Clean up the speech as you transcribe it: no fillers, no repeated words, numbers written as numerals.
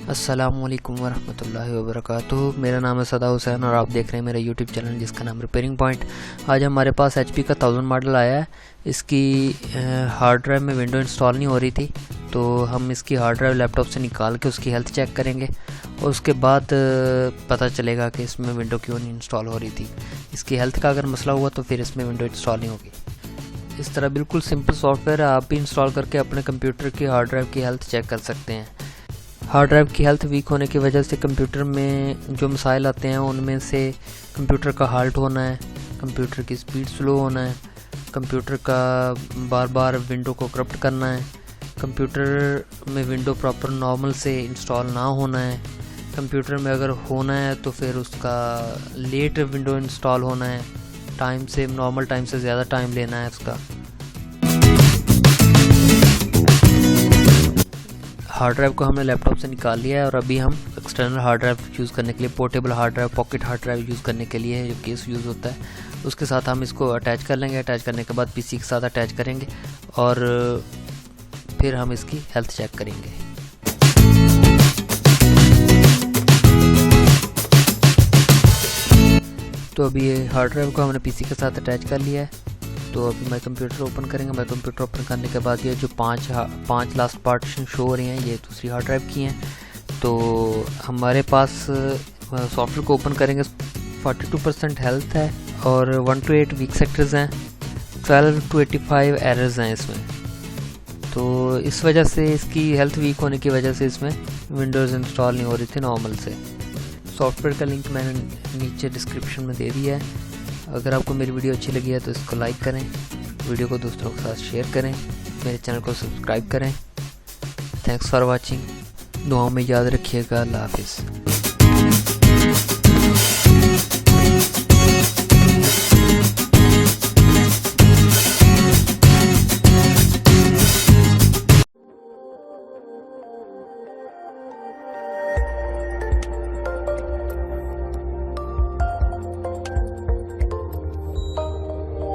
अस्सलामुअलैकुम वरहमतुल्लाहि वबरकातुहू। मेरा नाम है सदा हुसैन और आप देख रहे हैं मेरा यूट्यूब चैनल जिसका नाम रिपेयरिंग पॉइंट। आज हमारे पास HP का 1000 मॉडल आया है। इसकी हार्ड ड्राइव में विंडो इंस्टॉल नहीं हो रही थी, तो हम इसकी हार्ड ड्राइव लैपटॉप से निकाल के उसकी हेल्थ चेक करेंगे और उसके बाद पता चलेगा कि इसमें विंडो क्यों नहीं इंस्टॉल हो रही थी। इसकी हेल्थ का अगर मसला हुआ तो फिर इसमें विंडो इंस्टॉल नहीं होगी। इस तरह बिल्कुल सिंपल सॉफ्टवेयर है, आप भी इंस्टॉल करके अपने कंप्यूटर की हार्ड ड्राइव की हेल्थ चेक कर सकते हैं। हार्ड ड्राइव की हेल्थ वीक होने की वजह से कंप्यूटर में जो मसाइल आते हैं उनमें से कंप्यूटर का हाल्ट होना है, कंप्यूटर की स्पीड स्लो होना है, कंप्यूटर का बार बार विंडो को करप्ट करना है, कंप्यूटर में विंडो प्रॉपर नॉर्मल से इंस्टॉल ना होना है, कंप्यूटर में अगर होना है तो फिर उसका लेट विंडो इंस्टॉल होना है, टाइम से नॉर्मल टाइम से ज़्यादा टाइम लेना है उसका। हार्ड ड्राइव को हमने लैपटॉप से निकाल लिया है और अभी हम एक्सटर्नल हार्ड ड्राइव यूज़ करने के लिए, portable hard drive, pocket hard drive use करने के लिए जो केस यूज़ होता है उसके साथ हम इसको अटैच कर लेंगे। अटैच करने के बाद PC के साथ अटैच करेंगे और फिर हम इसकी हेल्थ चेक करेंगे। तो अभी ये हार्ड ड्राइव को हमने PC के साथ अटैच कर लिया है। तो अभी मैं कंप्यूटर ओपन करेंगे। मैं कंप्यूटर ओपन करने के बाद ये जो पांच लास्ट पार्टीशन शो हो रही हैं ये दूसरी हार्ड ड्राइव की हैं। तो हमारे पास सॉफ्टवेयर को ओपन करेंगे, 42% हेल्थ है और 1 to 8 वीक सेक्टर्स हैं, 12 to 85 एरर्स हैं इसमें। तो इस वजह से इसकी हेल्थ वीक होने की वजह से इसमें विंडोज़ इंस्टॉल नहीं हो रही थी नॉर्मल से। सॉफ्टवेयर का लिंक मैंने नीचे डिस्क्रिप्शन में दे दिया है। अगर आपको मेरी वीडियो अच्छी लगी है तो इसको लाइक करें, वीडियो को दोस्तों के साथ शेयर करें, मेरे चैनल को सब्सक्राइब करें। Thanks for watching. दुआओं में याद रखिएगा। अल्लाह हाफिज़।